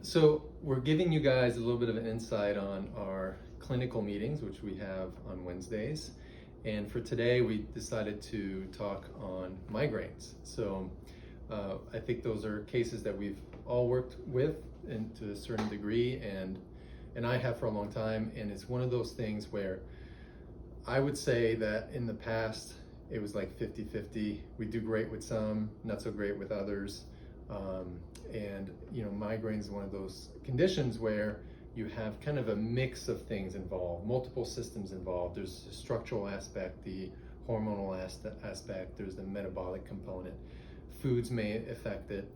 So we're giving you guys a little bit of an insight on our clinical meetings, which we have on Wednesdays. And for today, we decided to talk on migraines. So I think those are cases that we've all worked with and to a certain degree, and I have for a long time. And it's one of those things where I would say that in the past, it was like 50-50. We do great with some, not so great with others. And migraine is one of those conditions where you have kind of a mix of things involved, multiple systems involved. There's the structural aspect, the hormonal aspect, there's the metabolic component. Foods may affect it,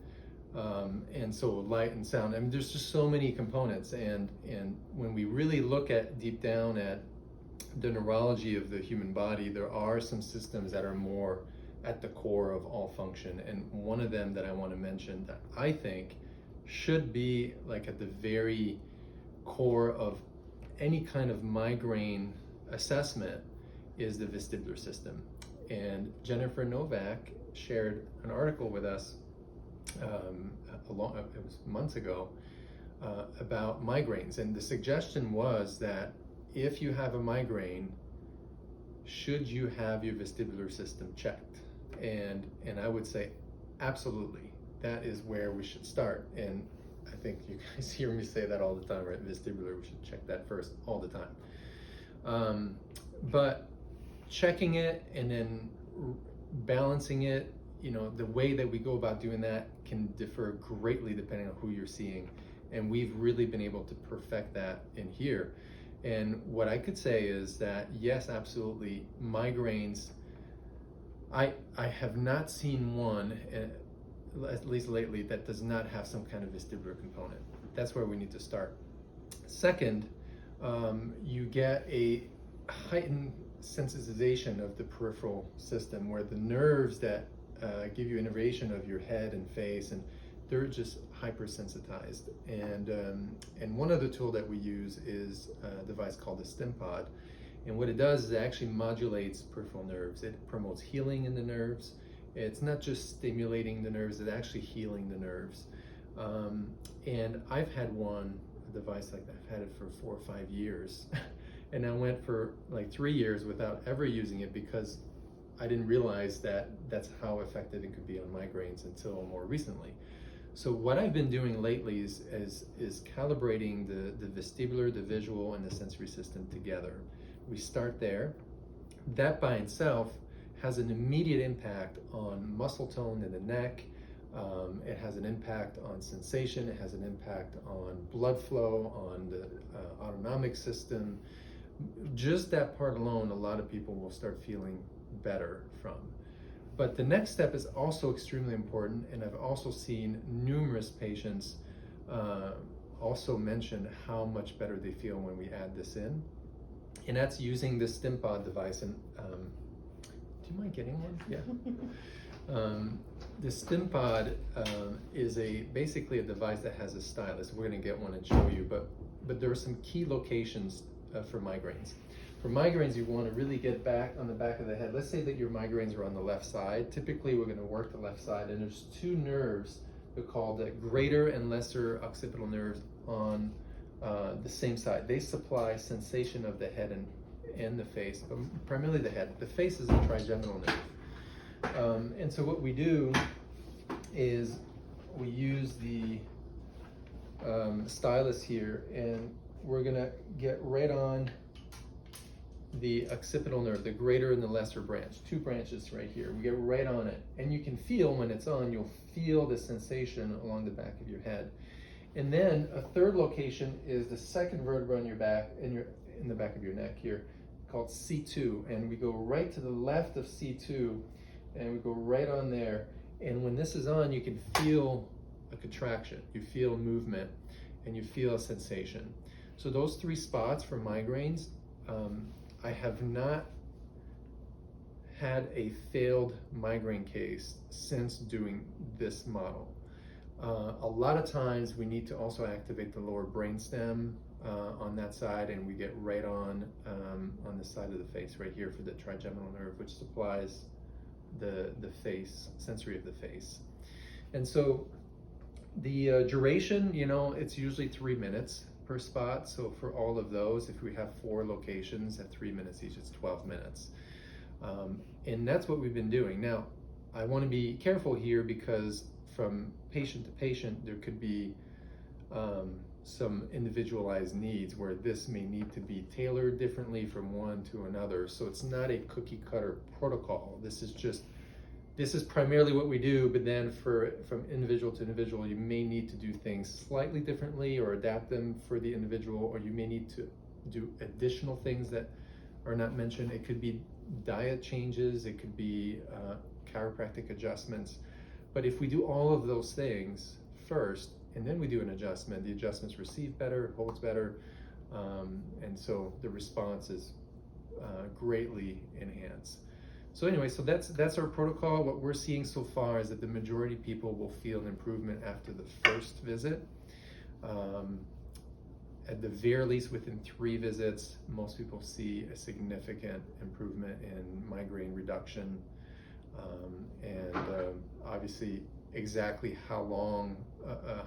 and so light and sound. I mean, there's just so many components, and when we really look at deep down at the neurology of the human body, there are some systems that are more at the core of all function, and one of them that I want to mention that I think should be like at the very core of any kind of migraine assessment is the vestibular system. And Jennifer Novak shared an article with us it was months ago about migraines, and the suggestion was that if you have a migraine, should you have your vestibular system checked? And I would say absolutely, that is where we should start. And I think you guys hear me say that all the time, right? Vestibular, we should check that first all the time. But checking it and then balancing it, the way that we go about doing that can differ greatly depending on who you're seeing. And we've really been able to perfect that in here. And what I could say is that, yes, absolutely, migraines, I have not seen one, at least lately, that does not have some kind of vestibular component. That's where we need to start. Second, you get a heightened sensitization of the peripheral system, where the nerves that give you innervation of your head and face, and they're just hypersensitized. And one other tool that we use is a device called the StimPod. And what it does is it actually modulates peripheral nerves. It promotes healing in the nerves. It's not just stimulating the nerves, it's actually healing the nerves. And I've had a device like that. I've had it for 4 or 5 years. And I went for like 3 years without ever using it because I didn't realize that that's how effective it could be on migraines until more recently. So what I've been doing lately is calibrating the vestibular, the visual, and the sensory system together. We start there. That by itself has an immediate impact on muscle tone in the neck. It has an impact on sensation. It has an impact on blood flow, on the autonomic system. Just that part alone, a lot of people will start feeling better from. But the next step is also extremely important, and I've also seen numerous patients also mention how much better they feel when we add this in. And that's using the StimPod device. And do you mind getting one? Yeah. The StimPod is basically a device that has a stylus. We're going to get one and show you, but there are some key locations for migraines. For migraines, you want to really get back on the back of the head. Let's say that your migraines are on the left side. Typically, we're going to work the left side, and there's 2 nerves. They're called the greater and lesser occipital nerves on the same side. They supply sensation of the head and the face, but primarily the head. The face is a trigeminal nerve. And so what we do is we use the stylus here, and we're going to get right on the occipital nerve, the greater and the lesser branch, 2 branches right here. We get right on it, and you can feel when it's on, you'll feel the sensation along the back of your head. And then a third location is the second vertebra in your back, in the back of your neck here, called C2. And we go right to the left of C2, and we go right on there. And when this is on, you can feel a contraction, you feel movement, and you feel a sensation. So those 3 spots for migraines, I have not had a failed migraine case since doing this model. A lot of times we need to also activate the lower brainstem on that side, and we get right on the side of the face right here for the trigeminal nerve, which supplies the face, sensory of the face. And so The duration, it's usually 3 minutes per spot. So for all of those, if we have 4 locations at 3 minutes each, it's 12 minutes. And that's what we've been doing. Now, I want to be careful here because from patient to patient, there could be some individualized needs where this may need to be tailored differently from one to another. So it's not a cookie cutter protocol. This is primarily what we do, but then from individual to individual, you may need to do things slightly differently or adapt them for the individual, or you may need to do additional things that are not mentioned. It could be diet changes, it could be chiropractic adjustments. But if we do all of those things first, and then we do an adjustment, the adjustments receive better, holds better, and so the response is greatly enhanced. So anyway, so that's our protocol. What we're seeing so far is that the majority of people will feel an improvement after the first visit. At the very least, within 3 visits, most people see a significant improvement in migraine reduction. Obviously, exactly how long,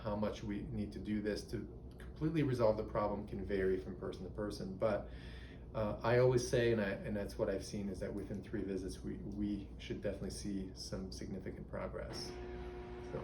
how much we need to do this to completely resolve the problem can vary from person to person. But I always say, and that's what I've seen, is that within 3 visits, we should definitely see some significant progress. So.